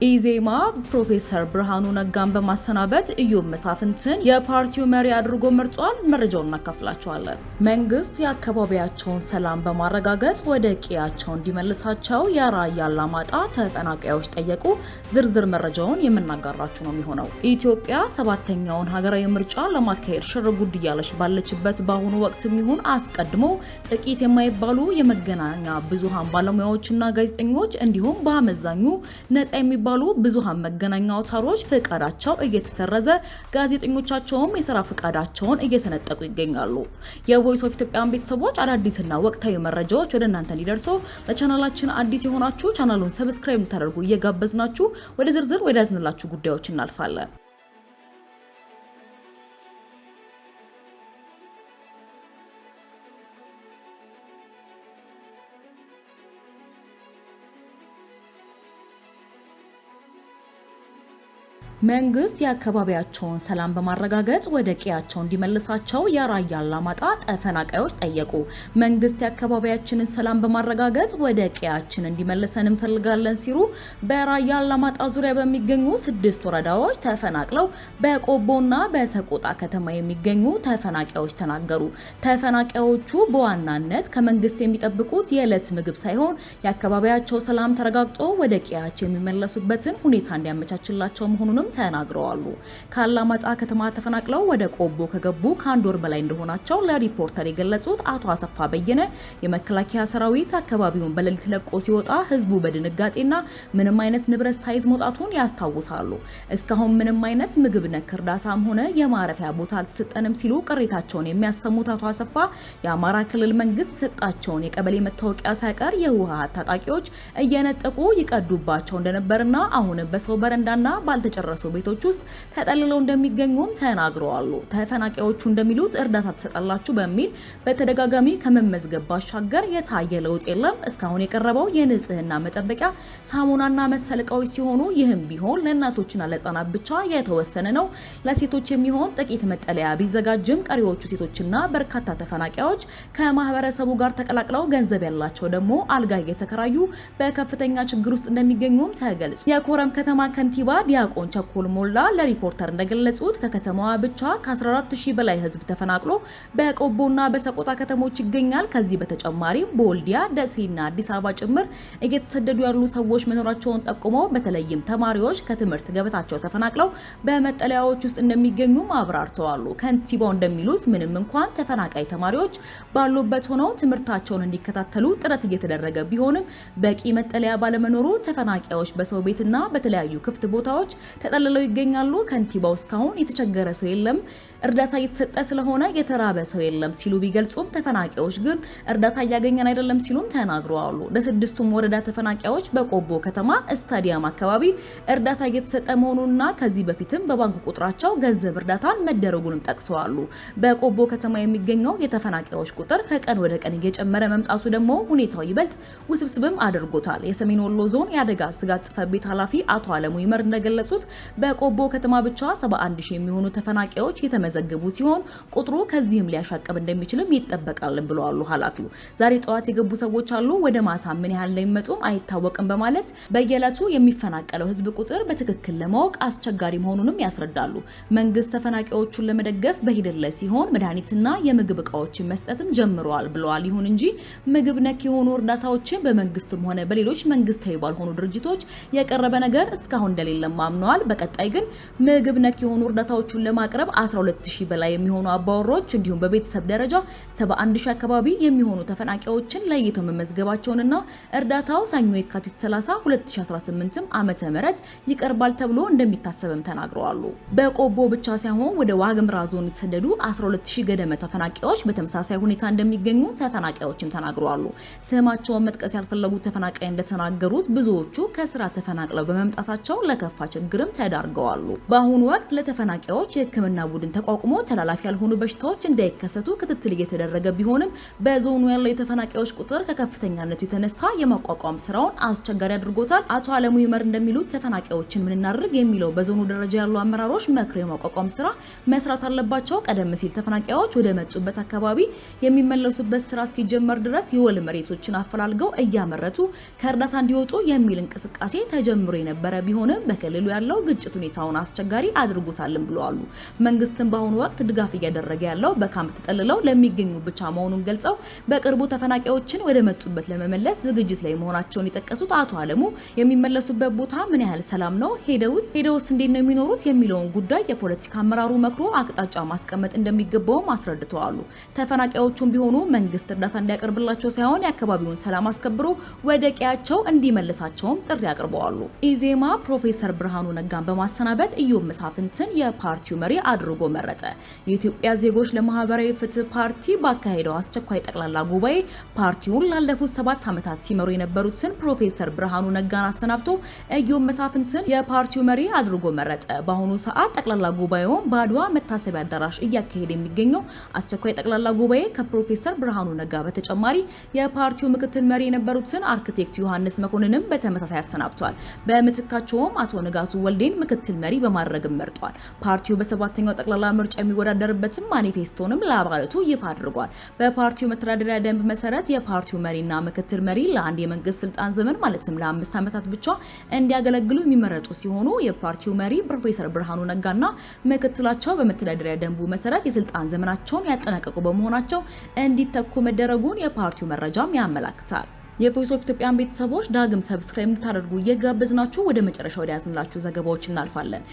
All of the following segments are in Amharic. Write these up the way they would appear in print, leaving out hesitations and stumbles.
ኢዜማ ፕሮፌሰር ብርሃኑ ነጋን በማሰናበት ኢዮብ መሳፍንትን የፓርቲው መሪ አድርጎ መርጧል። መረጃውን እናካፍላችኋለን። መንግስት የአካባቢያቸውን ሰላም በማረጋገጥ ወደ ቀያቸው እንዲመልሳቸው የራያ አላማጣ ተፈናቃዮች ጠየቁ። ዝርዝር መረጃውን የምናጋራችሁ ነው የሚሆነው። ኢትዮጵያ ሰባተኛውን ሀገራዊ ምርጫ ለማካሄድ ሽርጉድ እያለች ባለችበት በአሁኑ ወቅት የሚሆን አስቀድሞ ጥቂት የማይባሉ የመገናኛ ብዙሃን ባለሙያዎችና ጋዜጠኞች እንዲሁም በአመዛኙ ነጻ የሚባሉ ብዙሃን መገናኛ አውታሮች ፍቃዳቸው እየተሰረዘ ጋዜጠኞቻቸውም የሥራ ፍቃዳቸውን እየተነጠቁ ይገኛሉ። የቮይስ ኦፍ ኢትዮጵያን ቤተሰቦች አዳዲስና ወቅታዊ መረጃዎች ወደ እናንተ እንዲደርሱ ለቻናላችን አዲስ የሆናችሁ ቻናሉን ሰብስክራይብ ታደርጉ እየጋበዝናችሁ ወደ ዝርዝር ወዳዝንላችሁ ጉዳዮች እናልፋለን። መንግስት የአካባቢያቸውን ሰላም በማረጋገጥ ወደ ቀያቸው እንዲመልሳቸው የራያ አላማጣ ተፈናቃዮች ጠየቁ። መንግስት የአካባቢያችንን ሰላም በማረጋገጥ ወደ ቀያችን እንዲመልሰን እንፈልጋለን ሲሉ በራያ አላማጣ ዙሪያ በሚገኙ 6 ወረዳዎች ተፈናቅለው በቆቦና በሰቆጣ ከተማ የሚገኙ ተፈናቃዮች ተናገሩ። ተፈናቃዮቹ በዋናነት ከመንግስት የሚጠብቁት የዕለት ምግብ ሳይሆን የአካባቢያቸው ሰላም ተረጋግጦ ወደ ቀያቸው የሚመለሱበትን ሁኔታ እንዲያመቻችላቸው መሆኑንም ተናግረዋል። ከአላማጣ ከተማ ተፈናቅለው ወደ ቆቦ ከገቡ ከአንድ ወር በላይ እንደሆናቸው ለሪፖርተር የገለጹት አቶ አሰፋ በየነ የመከላከያ ሰራዊት አካባቢውን በሌሊት ለቆ ሲወጣ ህዝቡ በድንጋጤና ምንም አይነት ንብረት ሳይዝ መውጣቱን ያስታውሳሉ። እስካሁን ምንም አይነት ምግብ ነክ እርዳታም ሆነ የማረፊያ ቦታ አልተሰጠንም ሲሉ ቅሬታቸውን የሚያሰሙት አቶ አሰፋ የአማራ ክልል መንግስት የሰጣቸውን የቀበሌ መታወቂያ ሳይቀር የህወሓት ታጣቂዎች እየነጠቁ ይቀዱባቸው እንደነበርና አሁን በሰው በረንዳና ባልተጨረሱ ቤቶች ውስጥ ተጠልለው እንደሚገኙም ተናግረዋል። ተፈናቃዮቹ እንደሚሉት እርዳታ ተሰጣላችሁ በሚል በተደጋጋሚ ከመመዝገብ ባሻገር የታየ ለውጥ የለም። እስካሁን የቀረበው የንጽህና መጠበቂያ ሳሙናና መሰል እቃዎች ሲሆኑ ይህም ቢሆን ለእናቶችና ለህፃናት ብቻ የተወሰነ ነው። ለሴቶች የሚሆን ጥቂት መጠለያ ቢዘጋጅም ቀሪዎቹ ሴቶችና በርካታ ተፈናቃዮች ከማህበረሰቡ ጋር ተቀላቅለው ገንዘብ ያላቸው ደግሞ አልጋ እየተከራዩ በከፍተኛ ችግር ውስጥ እንደሚገኙም ተገልጿል። የኮረም ከተማ ከንቲባ ዲያቆን ቸኮል ሞላ ለሪፖርተር እንደገለጹት ከከተማዋ ብቻ ከ14000 በላይ ህዝብ ተፈናቅሎ በቆቦና በሰቆጣ ከተሞች ይገኛል። ከዚህ በተጨማሪ በወልዲያ ደሴና አዲስ አበባ ጭምር እየተሰደዱ ያሉ ሰዎች መኖራቸውን ጠቁመው በተለይም ተማሪዎች ከትምህርት ገበታቸው ተፈናቅለው በመጠለያዎች ውስጥ እንደሚገኙ አብራርተዋል። ከንቲባው እንደሚሉት ምንም እንኳን ተፈናቃይ ተማሪዎች ባሉበት ሆነው ትምህርታቸውን እንዲከታተሉ ጥረት እየተደረገ ቢሆንም በቂ መጠለያ ባለመኖሩ ተፈናቃዮች በሰው ቤትና በተለያዩ ክፍት ቦታዎች ተጠልለው ይገኛሉ። ከንቲባው እስካሁን የተቸገረ ሰው የለም፣ እርዳታ እየተሰጠ ስለሆነ የተራበ ሰው የለም ሲሉ ቢገልጹም ተፈናቃዮች ግን እርዳታ እያገኘን አይደለም ሲሉም ተናግረዋል። ለስድስቱም ወረዳ ተፈናቃዮች በቆቦ ከተማ ስታዲየም አካባቢ እርዳታ እየተሰጠ መሆኑንና ከዚህ በፊትም በባንክ ቁጥራቸው ገንዘብ እርዳታ መደረጉንም ጠቅሰዋል። በቆቦ ከተማ የሚገኘው የተፈናቃዮች ቁጥር ከቀን ወደ ቀን እየጨመረ መምጣቱ ደግሞ ሁኔታው ይበልጥ ውስብስብም አድርጎታል። የሰሜን ወሎ ዞን የአደጋ ስጋት ጽሕፈት ቤት ኃላፊ አቶ አለሙ ይመር እንደገለጹት በቆቦ ከተማ ብቻ 71000 የሚሆኑ ተፈናቃዮች የተመዘገቡ ሲሆን ቁጥሩ ከዚህም ሊያሻቅብ እንደሚችልም ይጠበቃል ብለዋል ኃላፊው። ዛሬ ጠዋት የገቡ ሰዎች አሉ፣ ወደ ማታ ምን ያህል እንደሚመጡም አይታወቅም በማለት በየዕለቱ የሚፈናቀለው ህዝብ ቁጥር በትክክል ለማወቅ አስቸጋሪ መሆኑንም ያስረዳሉ። መንግስት ተፈናቃዮቹን ለመደገፍ በሂደት ላይ ሲሆን መድኃኒትና የምግብ እቃዎችን መስጠትም ጀምረዋል ብለዋል። ይሁን እንጂ ምግብ ነክ የሆኑ እርዳታዎችን በመንግስትም ሆነ በሌሎች መንግስታዊ ባልሆኑ ድርጅቶች የቀረበ ነገር እስካሁን እንደሌለ ማምነዋል። በቀጣይ ግን ምግብ ነክ የሆኑ እርዳታዎችን ለማቅረብ 12000 በላይ የሚሆኑ አባወሮች እንዲሁም በቤተሰብ ደረጃ 71000 አካባቢ የሚሆኑ ተፈናቃዮችን ለይተው መመዝገባቸውንና እርዳታው ሰኞ የካቲት 30 2018 ዓመተ ምህረት ይቀርባል ተብሎ እንደሚታሰብም ተናግረዋል። በቆቦ ብቻ ሳይሆን ወደ ዋግምራ ዞን የተሰደዱ 12000 ገደማ ተፈናቃዮች በተመሳሳይ ሁኔታ እንደሚገኙ ተፈናቃዮችም ተናግረዋል። ስማቸውን መጥቀስ ያልፈለጉ ተፈናቃይ እንደተናገሩት ብዙዎቹ ከስራ ተፈናቅለው በመምጣታቸው ለከፋ ችግርም ተዳርገዋል። በአሁኑ ወቅት ለተፈናቃዮች የሕክምና ቡድን ተቋቁሞ ተላላፊ ያልሆኑ በሽታዎች እንዳይከሰቱ ክትትል እየተደረገ ቢሆንም በዞኑ ያለው የተፈናቃዮች ቁጥር ከከፍተኛነቱ የተነሳ የማቋቋም ስራውን አስቸጋሪ አድርጎታል። አቶ አለሙ ይመር እንደሚሉት ተፈናቃዮችን ምን እናድርግ የሚለው በዞኑ ደረጃ ያሉ አመራሮች መክረው የማቋቋም ስራ መስራት አለባቸው። ቀደም ሲል ተፈናቃዮች ወደ መጡበት አካባቢ የሚመለሱበት ስራ እስኪጀመር ድረስ የወል መሬቶችን አፈላልገው እያመረቱ ከእርዳታ እንዲወጡ የሚል እንቅስቃሴ ተጀምሮ የነበረ ቢሆንም በክልሉ ያለው ግጭት ሁኔታውን አስቸጋሪ አድርጎታልም ብለዋል። መንግስትም በአሁኑ ወቅት ድጋፍ እያደረገ ያለው በካምፕ ተጠልለው ለሚገኙ ብቻ መሆኑን ገልጸው በቅርቡ ተፈናቃዮችን ወደ መጡበት ለመመለስ ዝግጅት ላይ መሆናቸውን የጠቀሱት አቶ አለሙ የሚመለሱበት ቦታ ምን ያህል ሰላም ነው፣ ሄደውስ እንዴት ነው የሚኖሩት የሚለውን ጉዳይ የፖለቲካ አመራሩ መክሮ አቅጣጫ ማስቀመጥ እንደሚገባው አስረድተዋል። ተፈናቃዮቹም ቢሆኑ መንግስት እርዳታ እንዲያቀርብላቸው ሳይሆን የአካባቢውን ሰላም አስከብሮ ወደ ቀያቸው እንዲመልሳቸውም ጥሪ አቅርበዋል። ኢዜማ ፕሮፌሰር ብርሃኑ ነጋን በማሰናበት ኢዮብ መሳፍንትን የፓርቲው መሪ አድርጎ መረጠ። የኢትዮጵያ ዜጎች ለማህበራዊ ፍትህ ፓርቲ ባካሄደው አስቸኳይ ጠቅላላ ጉባኤ ፓርቲውን ላለፉት 7 ዓመታት ሲመሩ የነበሩትን ፕሮፌሰር ብርሃኑ ነጋን አሰናብቶ ኢዮብ መሳፍንትን የፓርቲው መሪ አድርጎ መረጠ። በአሁኑ ሰዓት ጠቅላላ ጉባኤውን በአድዋ መታሰቢያ አዳራሽ እያካሄደ የሚገኘው አስቸኳይ ጠቅላላ ጉባኤ ከፕሮፌሰር ብርሃኑ ነጋ በተጨማሪ የፓርቲው ምክትል መሪ የነበሩትን አርክቴክት ዮሐንስ መኮንንም በተመሳሳይ አሰናብቷል። በምትካቸውም አቶ ንጋቱ ወልዴን ምክትል መሪ በማድረግ መርጧል። ፓርቲው በ7ኛው ጠቅላላ ምርጫ የሚወዳደርበትም ማኒፌስቶንም ለአባላቱ ይፋ አድርጓል። በፓርቲው መተዳደሪያ ደንብ መሰረት የፓርቲው መሪና ምክትል መሪ ለአንድ የመንግስት ስልጣን ዘመን ማለትም ለ5 ዓመታት ብቻ እንዲያገለግሉ የሚመረጡ ሲሆኑ የፓርቲው መሪ ፕሮፌሰር ብርሃኑ ነጋና ምክትላቸው በመተዳደሪያ ደንቡ መሰረት የስልጣን ዘመናቸውን ያጠናቀቁ በመሆናቸው እንዲተኩ መደረጉን የፓርቲው መረጃም ያመለክታል። የቮይስ ኦፍ ኢትዮጵያን ቤተሰቦች ዳግም ሰብስክራይብ እንድታደርጉ እየጋበዝናችሁ ወደ መጨረሻው ያዝንላችሁ ዘገባዎች እናልፋለን።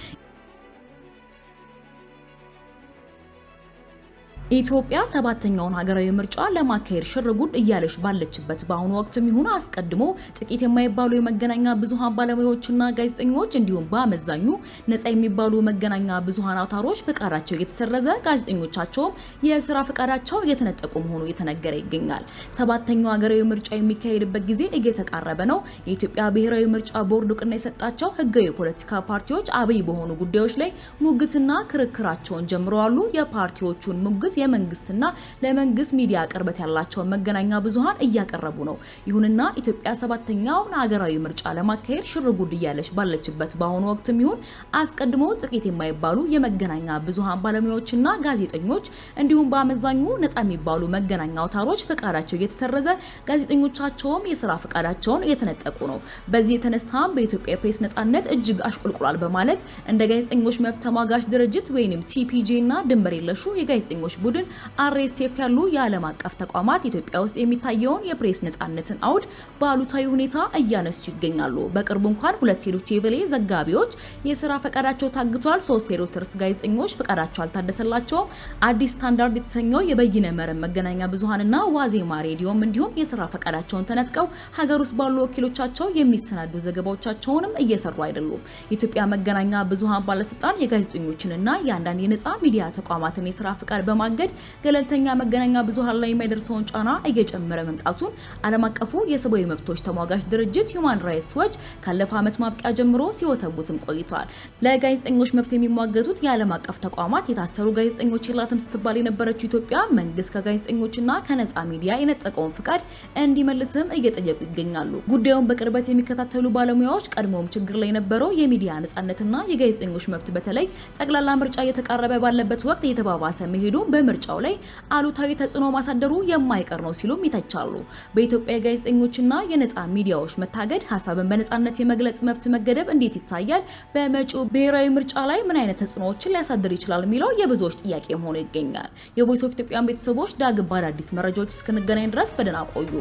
ኢትዮጵያ 7ኛውን ሀገራዊ ምርጫ ለማካሄድ ሽርጉድ እያለች ባለችበት በአሁኑ ወቅትም ይሁን አስቀድሞ ጥቂት የማይባሉ የመገናኛ ብዙሃን ባለሙያዎችና ጋዜጠኞች እንዲሁም በአመዛኙ ነፃ የሚባሉ መገናኛ ብዙሃን አውታሮች ፍቃዳቸው እየተሰረዘ ጋዜጠኞቻቸውም የስራ ፍቃዳቸው እየተነጠቁ መሆኑ እየተነገረ ይገኛል። 7ኛው ሀገራዊ ምርጫ የሚካሄድበት ጊዜ እየተቃረበ ነው። የኢትዮጵያ ብሔራዊ ምርጫ ቦርድ እውቅና የሰጣቸው ህጋዊ የፖለቲካ ፓርቲዎች አብይ በሆኑ ጉዳዮች ላይ ሙግትና ክርክራቸውን ጀምረዋል። የፓርቲዎቹን ሙግት የመንግስትና ለመንግስት ሚዲያ ቅርበት ያላቸው መገናኛ ብዙሃን እያቀረቡ ነው። ይሁንና ኢትዮጵያ 7ኛውን ሀገራዊ ምርጫ ለማካሄድ ሽርጉድ እያለች ባለችበት በአሁኑ ወቅትም ይሁን አስቀድሞ ጥቂት የማይባሉ የመገናኛ ብዙሃን ባለሙያዎችና ጋዜጠኞች እንዲሁም በአመዛኙ ነፃ የሚባሉ መገናኛ አውታሮች ፍቃዳቸው እየተሰረዘ ጋዜጠኞቻቸውም የስራ ፍቃዳቸውን እየተነጠቁ ነው። በዚህ የተነሳም በኢትዮጵያ ፕሬስ ነፃነት እጅግ አሽቆልቁሏል በማለት እንደ ጋዜጠኞች መብት ተሟጋች ድርጅት ወይንም ሲፒጄ እና ድንበር የለሹ የጋዜጠኞች ቡድን አርኤስኤፍ ያሉ የዓለም አቀፍ ተቋማት ኢትዮጵያ ውስጥ የሚታየውን የፕሬስ ነፃነትን አውድ በአሉታዊ ሁኔታ እያነሱ ይገኛሉ። በቅርቡ እንኳን 2 ዶይቼ ቬለ ዘጋቢዎች የስራ ፈቃዳቸው ታግቷል። 3 የሮይተርስ ጋዜጠኞች ፈቃዳቸው አልታደሰላቸውም። አዲስ ስታንዳርድ የተሰኘው የበይነ መረብ መገናኛ ብዙሃንና ዋዜማ ሬዲዮም እንዲሁም የስራ ፈቃዳቸውን ተነጥቀው ሀገር ውስጥ ባሉ ወኪሎቻቸው የሚሰናዱ ዘገባዎቻቸውንም እየሰሩ አይደሉም። የኢትዮጵያ መገናኛ ብዙሃን ባለስልጣን የጋዜጠኞችንና የአንዳንድ የነፃ ሚዲያ ተቋማትን የስራ ፈቃድ በማገድ ገለልተኛ መገናኛ ብዙሃን ላይ የሚደርሰውን ጫና እየጨመረ መምጣቱን ዓለም አቀፉ የሰብአዊ መብቶች ተሟጋች ድርጅት ሁማን ራይትስ ዎች ካለፈው ዓመት ማብቂያ ጀምሮ ሲወተውትም ቆይቷል። ለጋዜጠኞች መብት የሚሟገቱት የዓለም አቀፍ ተቋማት የታሰሩ ጋዜጠኞች የላትም ስትባል የነበረችው ኢትዮጵያ መንግስት ከጋዜጠኞችና ከነፃ ሚዲያ የነጠቀውን ፍቃድ እንዲመልስም እየጠየቁ ይገኛሉ። ጉዳዩን በቅርበት የሚከታተሉ ባለሙያዎች ቀድሞም ችግር ላይ የነበረው የሚዲያ ነፃነትና የጋዜጠኞች መብት በተለይ ጠቅላላ ምርጫ እየተቃረበ ባለበት ወቅት እየተባባሰ መሄዱ በምርጫው ላይ አሉታዊ ተጽዕኖ ማሳደሩ የማይቀር ነው ሲሉም ይተቻሉ። በኢትዮጵያ ጋዜጠኞችና የነፃ ሚዲያዎች መታገድ፣ ሀሳብን በነፃነት የመግለጽ መብት መገደብ እንዴት ይታያል? በመጪው ብሔራዊ ምርጫ ላይ ምን አይነት ተጽዕኖዎችን ሊያሳድር ይችላል የሚለው የብዙዎች ጥያቄ ሆኖ ይገኛል። የቮይስ ኦፍ ኢትዮጵያን ቤተሰቦች ዳግም በአዳዲስ መረጃዎች እስክንገናኝ ድረስ በደህና ቆዩ።